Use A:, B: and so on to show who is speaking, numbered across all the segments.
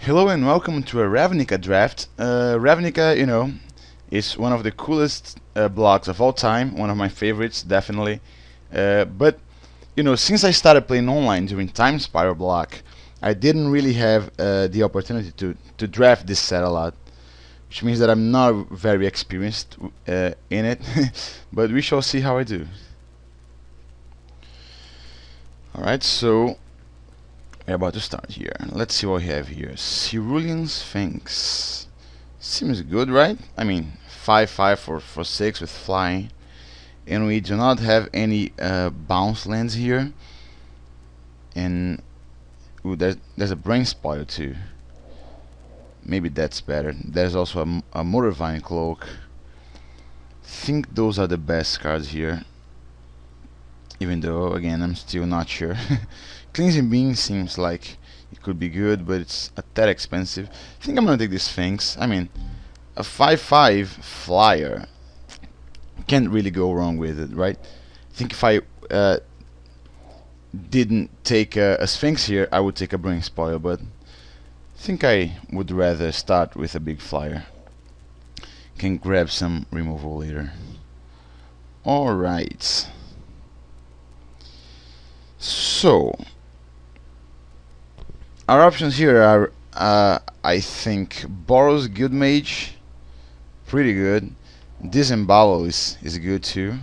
A: Hello and welcome to a Ravnica draft. Ravnica, is one of the coolest blocks of all time, one of my favorites, definitely. But since I started playing online during Time Spiral block, I didn't really have the opportunity to draft this set a lot, which means that I'm not very experienced in it. But we shall see how I do. Alright, so we're about to start here. Let's see what we have here. Cerulean Sphinx. Seems good, right? I mean, 5/5 for 6 with flying. And we do not have any bounce lands here. And ooh, there's a brain spoil too. Maybe that's better. There's also a Motorvine Cloak. Think those are the best cards here. Even though, again, I'm still not sure. Cleansing Beam seems like it could be good, but it's a tad expensive. I think I'm gonna take this Sphinx. I mean, a 5/5 flyer. Can't really go wrong with it, right? I think if I didn't take a Sphinx here, I would take a Brain Spoil, but I think I would rather start with a big flyer. Can grab some removal later. Alright. So, our options here are, I think, Boros Guildmage, pretty good. Disembowel is good too.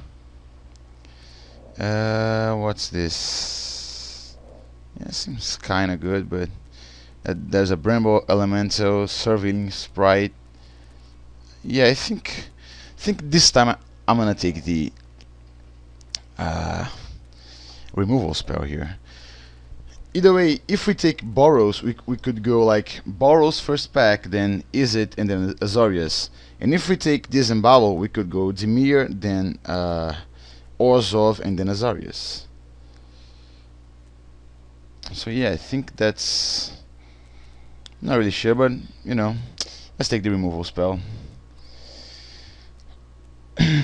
A: What's this? Yeah, seems kinda good, but there's a Bramble Elemental, Surveilling Sprite. Yeah, I think this time I'm gonna take the removal spell here. Either way, if we take Boros, we could go like Boros first pack, then Izzet, and then Azorius. And if we take Disembowel, we could go Dimir, then Orzhov, and then Azorius. So yeah, I think that's... not really sure, but let's take the removal spell.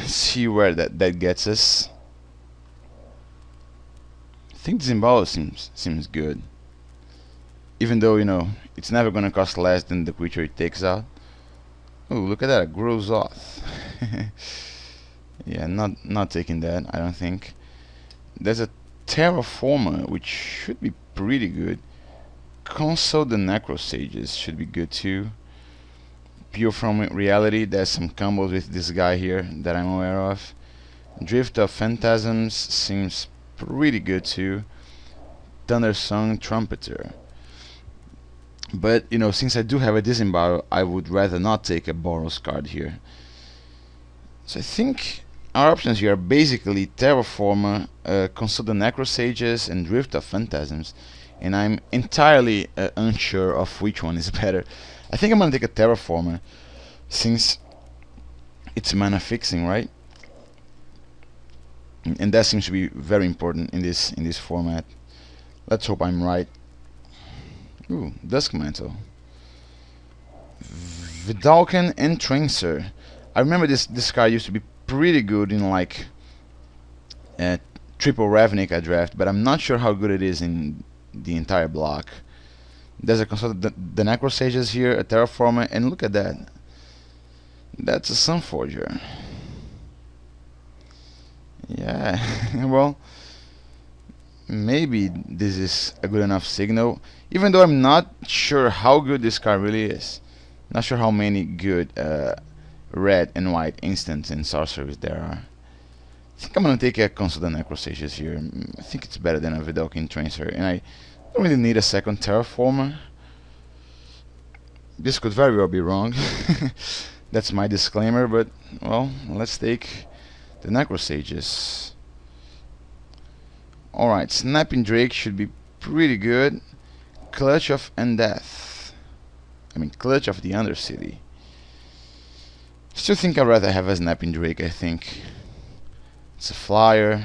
A: See where that gets us. I think Disembowel seems good. Even though, it's never gonna cost less than the creature it takes out. Oh, look at that, it grows off. Yeah, not taking that, I don't think. There's a Terraformer, which should be pretty good. Console the Necrosages should be good too. Pure from Reality, there's some combos with this guy here that I'm aware of. Drift of Phantasms seems pretty good too. Thundersong Trumpeter. But since I do have a Disembowel, I would rather not take a Boros card here. So I think our options here are basically Terraformer, Consult the Necrosages, and Drift of Phantasms. And I'm entirely unsure of which one is better. I think I'm gonna take a Terraformer, since it's mana fixing, right? And that seems to be very important in this format. Let's hope I'm right. Ooh, Dusk Mantle. Vidalcan Entrancer. I remember this card used to be pretty good in like triple Ravnica draft, but I'm not sure how good it is in the entire block. There's a consult the Necrosages here, a Terraformer, and look at that. That's a Sunforger. Yeah, well, maybe this is a good enough signal, even though I'm not sure how good this card really is. Not sure how many good red and white instants and sorceries there are. I think I'm gonna take a Consult the Necrosages here. I think it's better than a Vidalcan Entrancer, and I don't really need a second Terraformer. This could very well be wrong. That's my disclaimer, but well, let's take the Necrosages. Alright, Snapping Drake should be pretty good. Clutch of Undeath. I mean, Clutch of the Undercity. Still think I'd rather have a Snapping Drake, I think. It's a flyer.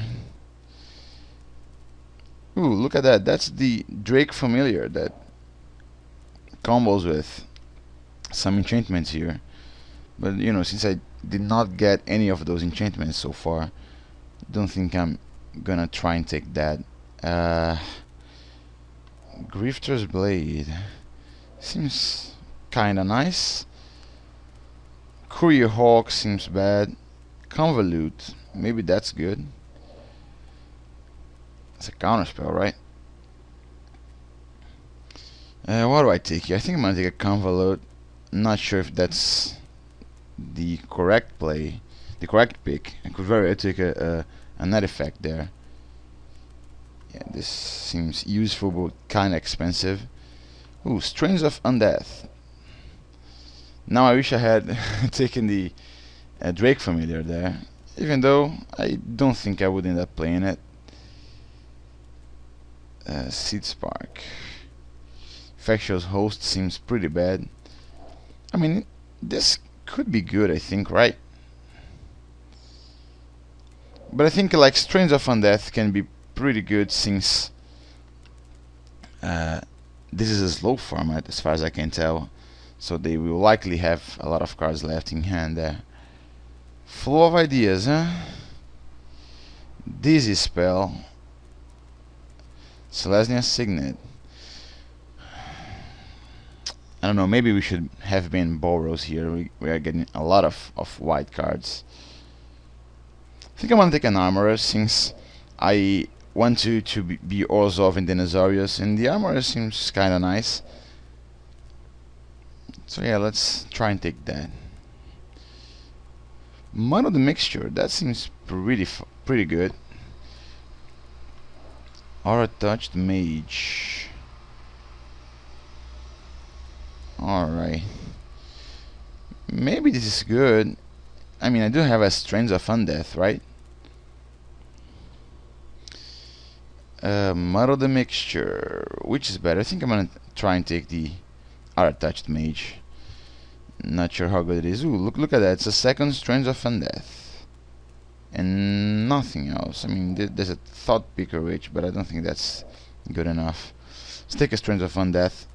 A: Ooh, look at that. That's the Drake Familiar that combos with some enchantments here. But, since I did not get any of those enchantments so far, don't think I'm gonna try and take that. Grifter's Blade. Seems kinda nice. Courier Hawk seems bad. Convolute, maybe that's good. It's a counterspell, right? What do I take here? I think I'm gonna take a Convolute. Not sure if that's the correct play, the correct pick. I could very well take a net effect there. Yeah, this seems useful but kinda expensive. Ooh, Strains of Undeath. Now I wish I had taken the Drake Familiar there, even though I don't think I would end up playing it. Seed Spark. Factious Host seems pretty bad. I mean, this could be good, I think, right? But I think like Strains of Undeath can be pretty good since this is a slow format as far as I can tell. So they will likely have a lot of cards left in hand there. Flow of Ideas, huh? Dizzy Spell. Selesnya Signet. I don't know, maybe we should have been Boros here. We are getting a lot of white cards. I think I'm gonna take an Armorer since I want to be Orzhov and Denazarius, and the Armorer seems kinda nice. So yeah, let's try and take that. Muddle the Mixture, that seems pretty good. Aura Touched Mage. Alright. Maybe this is good. I mean, I do have a Strains of Undeath, right? Muddle the Mixture. Which is better? I think I'm gonna try and take the Aura Touched Mage. Not sure how good it is. Ooh, look at that. It's a second Strains of Undeath. And nothing else. I mean, there's a Thought Picker Witch, but I don't think that's good enough. Let's take a Strains of Undeath.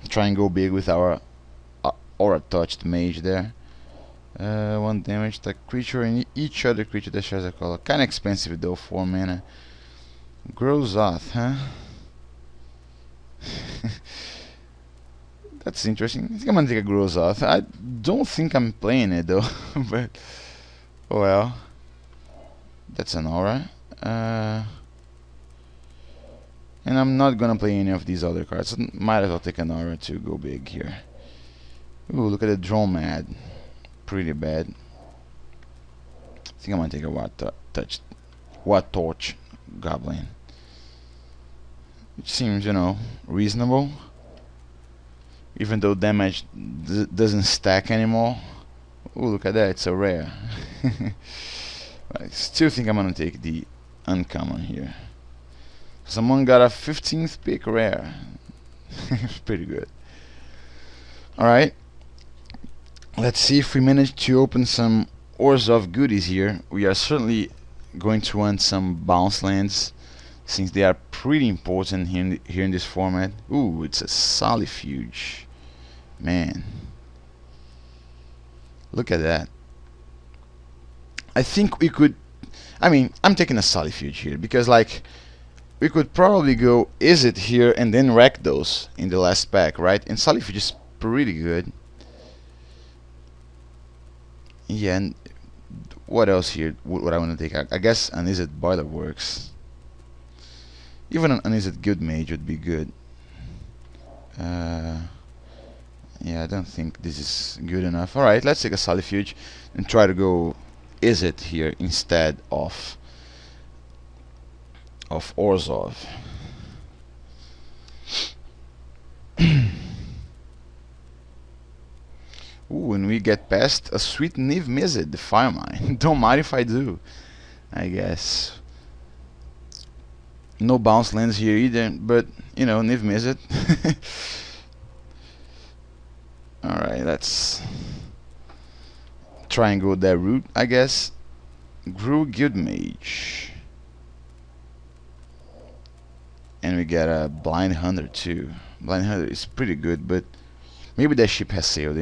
A: Try and go big with our Aura Touched Mage there. 1 damage to creature and each other creature that shares a color. Kinda expensive though, 4 mana. Grozoth, huh? That's interesting. I think I'm gonna take a Grozoth. I don't think I'm playing it though, but oh well. That's an aura. And I'm not gonna play any of these other cards. So might as well take an aura to go big here. Ooh, look at the Dromad. Pretty bad. I think I'm gonna take a What Torch Goblin. Which seems, you know, reasonable. Even though damage doesn't stack anymore. Ooh, look at that, it's a rare. I still think I'm gonna take the uncommon here. Someone got a 15th pick rare. Pretty good. Alright. Let's see if we manage to open some Orzhov goodies here. We are certainly going to want some bounce lands, since they are pretty important here in this format. Ooh, it's a Solifuge. Man. Look at that. I think we could... I mean, I'm taking a Solifuge here, because like... we could probably go Izzet here and then Rakdos in the last pack, right? And Solifuge is pretty good. Yeah, and what else here would I want to take? I guess an Izzet Boiler works. Even an Izzet Good Mage would be good. Yeah, I don't think this is good enough. Alright, let's take a Solifuge and try to go Izzet here instead of Orzhov. Ooh, when we get past a sweet Niv Mizzet, the Firemine. Don't mind if I do, I guess. No bounce lands here either, but you know, Niv Mizzet. Alright, let's try and go that route, I guess. Grew Guild Mage. And we get a Blind Hunter too. Blind Hunter is pretty good, but maybe that ship has sailed.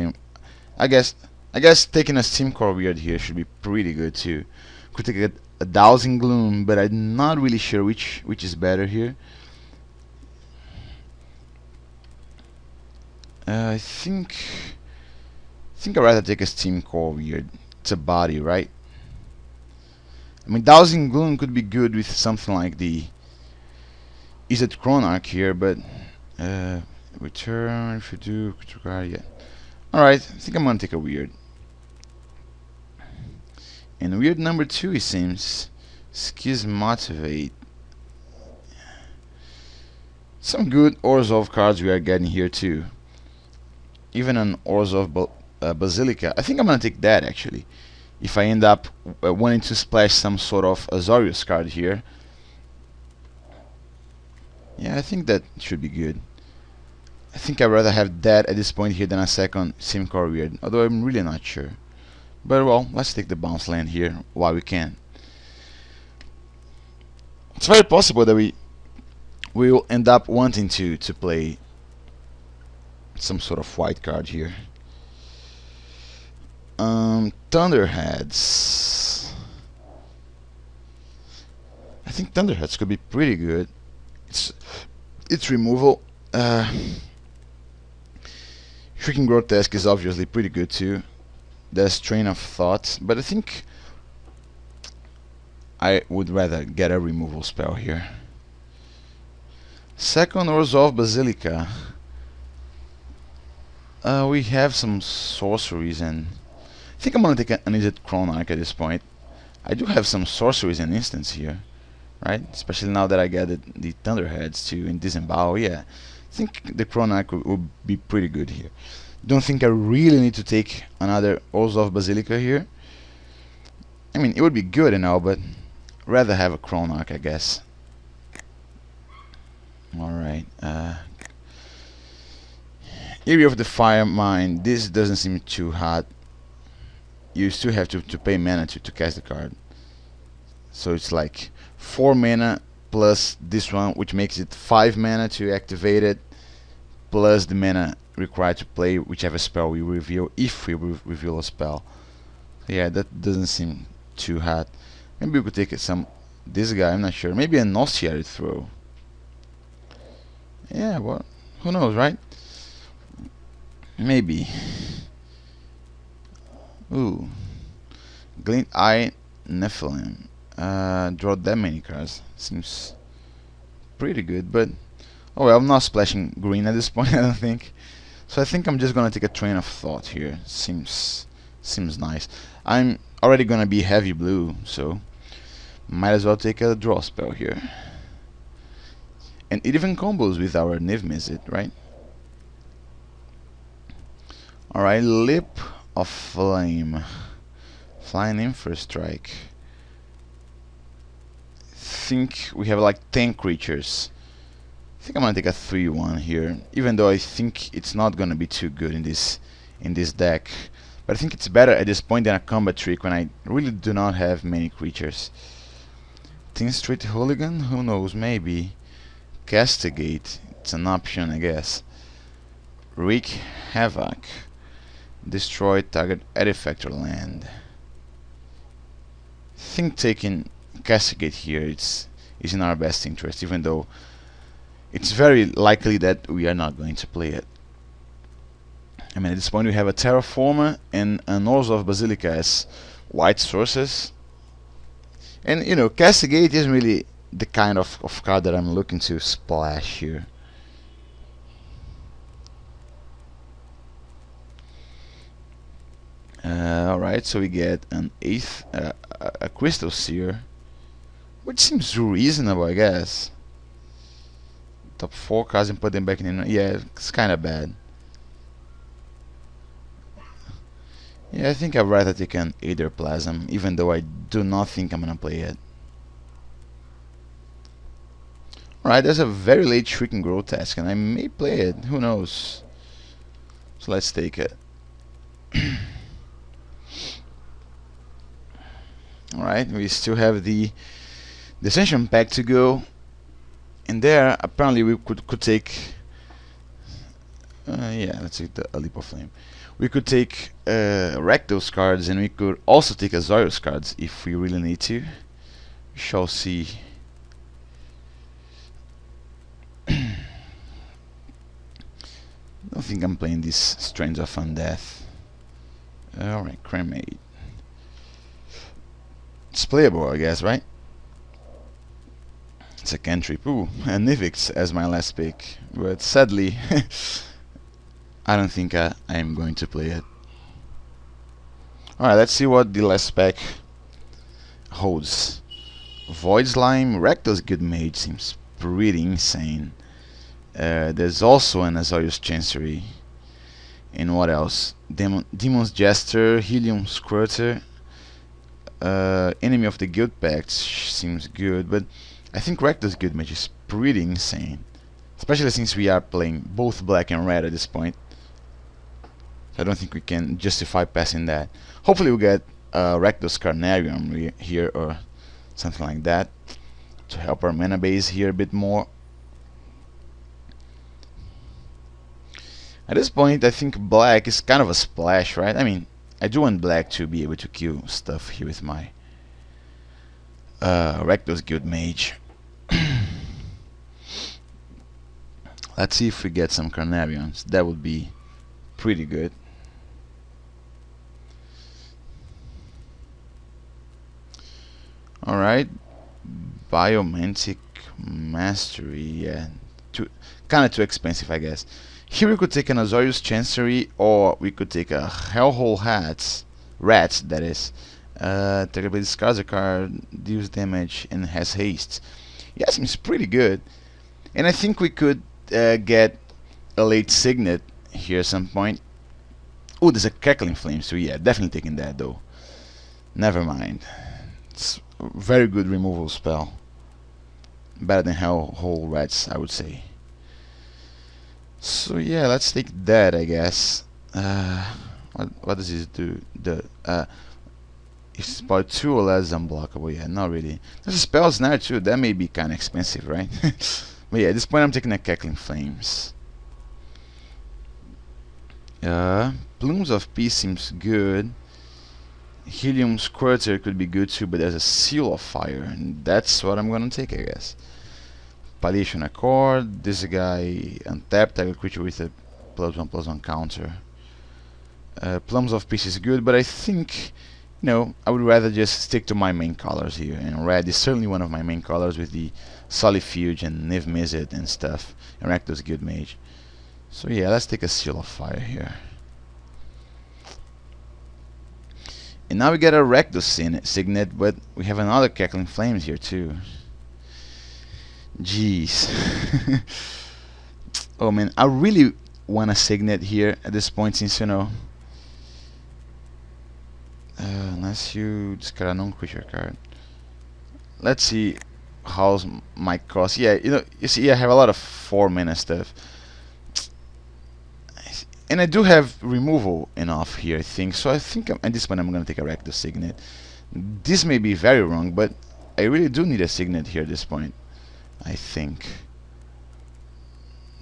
A: I guess taking a Steam Core Weird here should be pretty good too. Could take a Dowsing Gloom, but I'm not really sure which is better here. I think I'd rather take a Steam Core Weird. It's a body, right? I mean, Dowsing Gloom could be good with something like the Izzet Chronarch here, but return if you do, yeah. Alright, I think I'm gonna take a Weird. And Weird number 2, it seems. Schismotivate. Some good Orzhov cards we are getting here too. Even an Orzhov Basilica. I think I'm gonna take that actually. If I end up wanting to splash some sort of Azorius card here. Yeah, I think that should be good. I think I'd rather have that at this point here than a second Simcore Weird, although I'm really not sure. But well, let's take the bounce land here while we can. It's very possible that we will end up wanting to play some sort of white card here. Thunderheads. I think Thunderheads could be pretty good. It's removal. Shrieking Grotesque is obviously pretty good too. There's Train of Thought, but I think I would rather get a removal spell here. Second Orzhov Basilica. We have some sorceries, and I think I'm gonna take an Izzet Chronarch at this point. I do have some sorceries and instants here, right? Especially now that I get the Thunderheads too in Disembowel. Yeah, I think the Chronarch will be pretty good here. Don't think I really need to take another Orzhov Basilica here. I mean, it would be good and all, but rather have a Chronarch, I guess. Alright, Area of the Fire Mine. This doesn't seem too hot. You still have to pay mana to cast the card. So it's like 4 mana plus this one, which makes it 5 mana to activate it, plus the mana required to play whichever spell we reveal, if we reveal a spell. Yeah, that doesn't seem too hot. Maybe we could take this guy, I'm not sure. Maybe a Gnostiary Throw. Yeah, well, who knows, right? Maybe. Ooh. Glint Eye Nephilim. Draw that many cards. Seems pretty good, but oh well, I'm not splashing green at this point, I don't think. So I think I'm just gonna take a Train of Thought here. Seems nice. I'm already gonna be heavy blue, so might as well take a draw spell here. And it even combos with our Niv Mizzet, right? Alright, Lip of Flame. Flying in for a strike. Think we have like 10 creatures. I think I'm gonna take a 3/1 here, even though I think it's not gonna be too good in this deck. But I think it's better at this point than a combat trick when I really do not have many creatures. Teen Street Hooligan? Who knows, maybe. Castigate, it's an option, I guess. Wreak Havoc. Destroy target artifact or land. I think taking Castigate here is in our best interest, even though it's very likely that we are not going to play it. I mean, at this point we have a Terraformer and an Orzhov Basilica as white sources. And you know, Castigate isn't really the kind of card that I'm looking to splash here. Alright, so we get an a Crystal Seer, which seems reasonable, I guess. Top 4 cards and put them back in. Yeah, it's kind of bad. Yeah, I think I'd rather take an Aetherplasm, even though I do not think I'm gonna play it. Alright, there's a very late Shrieking Grotesque, and I may play it, who knows. So let's take it. Alright, we still have the Ascension Pack to go. And there, apparently we could take... yeah, let's take a Leap of Flame. We could take Rakdos cards, and we could also take Azorius cards if we really need to. We shall see. Don't think I'm playing these Strands of Undeath. Alright, Cremate. It's playable, I guess, right? It's a cantrip. Ooh, and Nivix as my last pick. But sadly, I don't think I am going to play it. Alright, let's see what the last pack holds. Void Slime, Rakdos Good Mage seems pretty insane. There's also an Azorius Chancery. And what else? Demon's Jester, Helium Squirter, Enemy of the Guild Pact seems good, but I think Rakdos Good Mage is pretty insane. Especially since we are playing both black and red at this point. I don't think we can justify passing that. Hopefully we'll get Rakdos Carnarium here or something like that to help our mana base here a bit more. At this point I think black is kind of a splash, right? I mean, I do want black to be able to kill stuff here with my Rakdos Guild Mage. Let's see if we get some Carnariums. That would be pretty good. Alright, Biomantic Mastery, yeah, kinda too expensive, I guess. Here we could take an Azorius Chancery, or we could take a Hellhole Rats, that is. Technically discards a card, deals damage, and has haste. Yeah, seems pretty good. And I think we could get a late Signet here at some point. Oh, there's a Crackling Flame, so yeah, definitely taking that though. Never mind. It's a very good removal spell. Better than Hellhole Rats, I would say. So yeah, let's take that, I guess. What does this do? It's about 2 or less unblockable. Yeah, not really. There's a spell snare too. That may be kind of expensive, right? But yeah, at this point I'm taking the Cackling Flames. Plumes of Peace seems good. Helium Squirter could be good too, but there's a Seal of Fire, and that's what I'm gonna take, I guess. Palliation Accord. This guy untapped, target creature with a +1/+1 counter. Plums of Peace is good, but I think, you know, I would rather just stick to my main colors here, and red is certainly one of my main colors with the Solifuge and Niv Mizzet and stuff, and Rakdos Guild Mage. So yeah, let's take a Seal of Fire here. And now we get a Rakdos Signet, but we have another Cackling Flames here too. Jeez. Oh man, I really want a Signet here at this point, since, you know, unless you discard a non-creature card. Let's see how's my cost. Yeah, you see, I have a lot of 4 mana stuff, and I do have removal enough here, I think. So I think at this point I'm gonna take a Rakdos Signet. This may be very wrong, but I really do need a Signet here at this point, I think.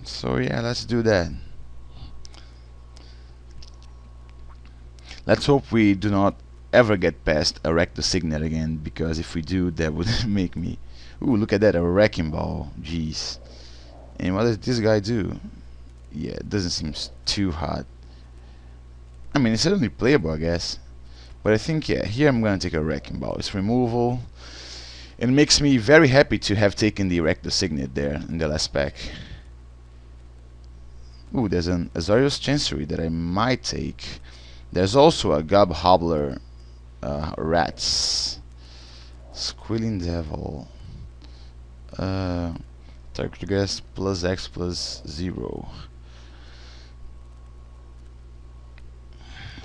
A: So yeah, let's do that. Let's hope we do not ever get past a Rakdos Signet again, because if we do, that would make me... Ooh, look at that, a Wrecking Ball. Jeez. And what does this guy do? Yeah, it doesn't seem too hot. I mean, it's certainly playable, I guess. But I think, yeah, here I'm gonna take a Wrecking Ball. It's removal. It makes me very happy to have taken the Rakdos Signet there in the last pack. Ooh, there's an Azorius Chancery that I might take. There's also a Gob Hobbler Rats. Squealing Devil. Target guess +X+0.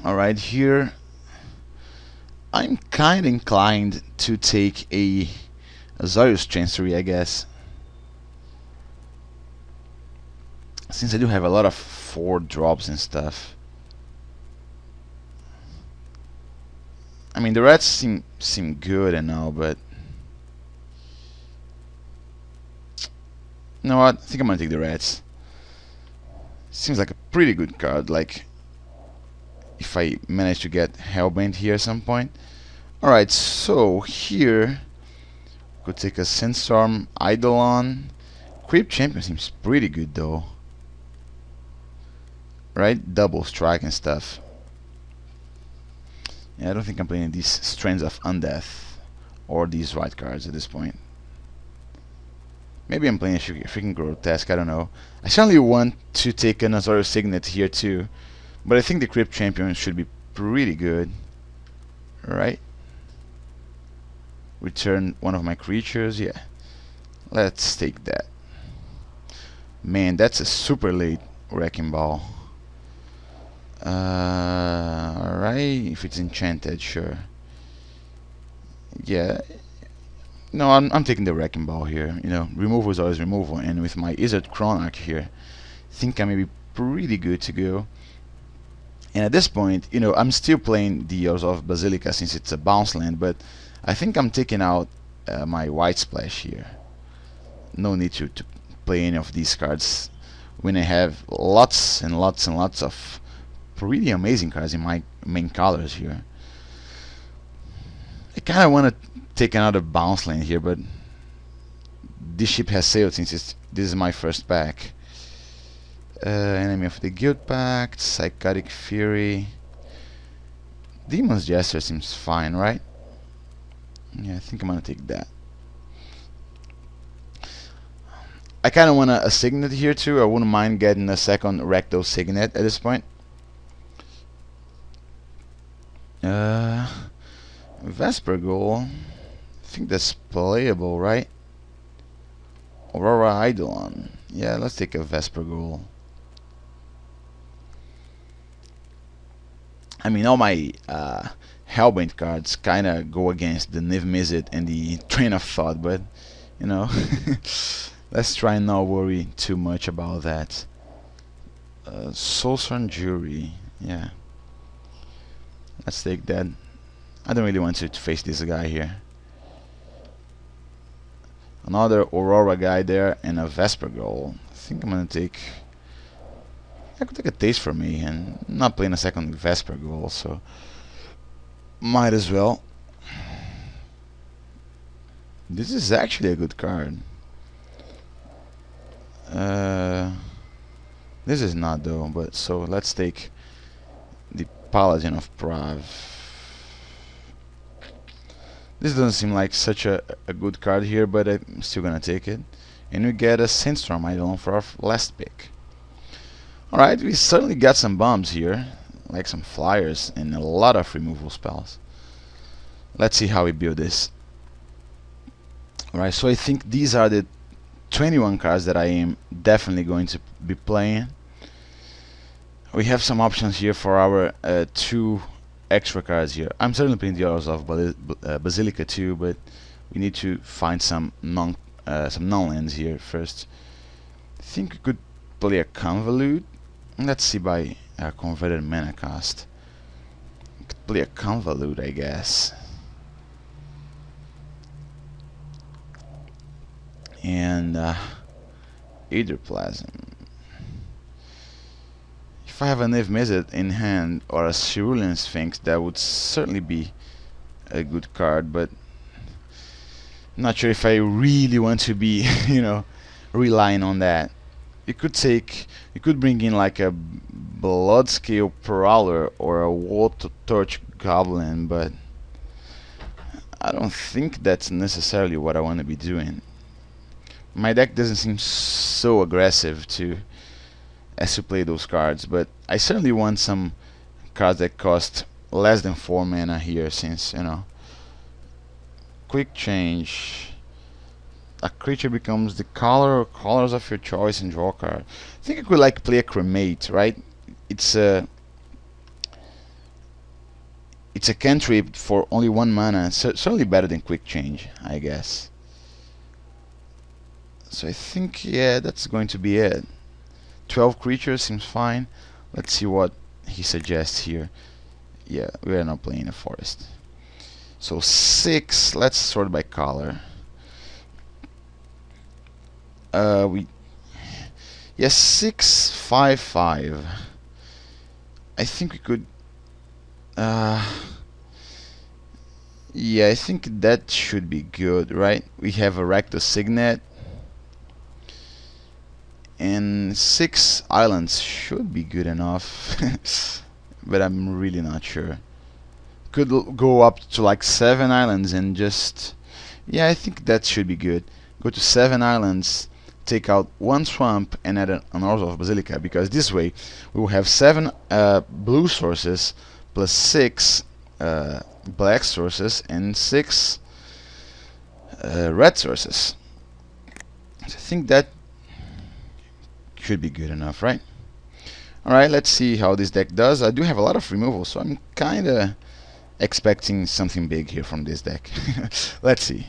A: Alright, here I'm kinda inclined to take a Azorius Chancery, I guess, since I do have a lot of 4 drops and stuff. I mean, the rats seem good and all, but you know what? I think I'm gonna take the rats. Seems like a pretty good card. Like, if I manage to get Hellbent here at some point. Alright, so here could take a Sandstorm, Eidolon. Creep Champion seems pretty good though. right? Double strike and stuff. Yeah, I don't think I'm playing these Strands of Undeath or these white cards at this point. Maybe I'm playing a freaking Grotesque, I don't know. I certainly want to take a Notorious Signet here too, but I think the Crypt Champion should be pretty good. Right? Return one of my creatures, yeah. Let's take that. Man, that's a super late Wrecking Ball. Alright, if it's enchanted, sure. Yeah. No, I'm taking the Wrecking Ball here. You know, removal is always removal, and with my Izzet Chronarch here, I think I may be pretty good to go. And at this point, you know, I'm still playing the Eos of Basilica since it's a bounce land, but I think I'm taking out my White Splash here. No need to play any of these cards when I have lots and lots and lots of pretty amazing cards in my main colors here. I kind of want to take another bounce land here, but this ship has sailed since this is my first pack. Enemy of the Guild Pact, Psychotic Fury. Demon's Jester seems fine, right? Yeah, I think I'm gonna take that. I kinda want a Signet here too. I wouldn't mind getting a second Recto Signet at this point. Vesper Goal. I think that's playable, right? Aurora Eidolon. Yeah, let's take a Vesper Goal. I mean, all my Hellbent cards kinda go against the Niv Mizzet and the Train of Thought, but you know, let's try and not worry too much about that. Soulsworn Jury, yeah. Let's take that. I don't really want to face this guy here. Another Aurora guy there and a Vesper Goal. I think I'm gonna take. I could take a Taste for Me, and I'm not playing a second Vesper Goal, so might as well. This is actually a good card. This is not though, but so let's take the Paladin of Prav. This doesn't seem like such a good card here, but I'm still gonna take it. And we get a Sandstorm Eidolon for our last pick. Alright, we certainly got some bombs here, like some flyers and a lot of removal spells. Let's see how we build this. Alright, so I think these are the 21 cards that I am definitely going to be playing. We have some options here for our 2 extra cards here. I'm certainly playing the Eos of Basilica too, but we need to find some non-lands here first. I think we could play a Convolute. Let's see by converted mana cost. We could play a Convolute, I guess. And Hydroplasm. If I have a Niv Mizzet in hand or a Cerulean Sphinx, that would certainly be a good card, but I'm not sure if I really want to be, you know, relying on that. You could bring in like a Bloodscale Prowler or a Water Torch Goblin, but I don't think that's necessarily what I want to be doing. My deck doesn't seem so aggressive to play those cards, but I certainly want some cards that cost less than 4 mana here, since, you know, quick change. A creature becomes the color or colors of your choice and draw a card. I think I could like play a Cremate, right? It's a cantrip for only 1 mana. Certainly better than quick change, I guess. So I think, yeah, that's going to be it. 12 creatures seems fine. Let's see what he suggests here. Yeah, we are not playing a forest. So 6, let's sort by color. Yes, 6, 5, 5. I think we could. Yeah, I think that should be good, right? We have a Recto Signet, and 6 islands should be good enough. But I'm really not sure. Could go up to like 7 islands and just... yeah, I think that should be good. Go to 7 islands, take out 1 swamp and add an Order of Basilica, because this way we will have 7 blue sources plus 6 black sources and 6 red sources. So I think that should be good enough, right? Alright, let's see how this deck does. I do have a lot of removal, so I'm kinda expecting something big here from this deck. Let's see.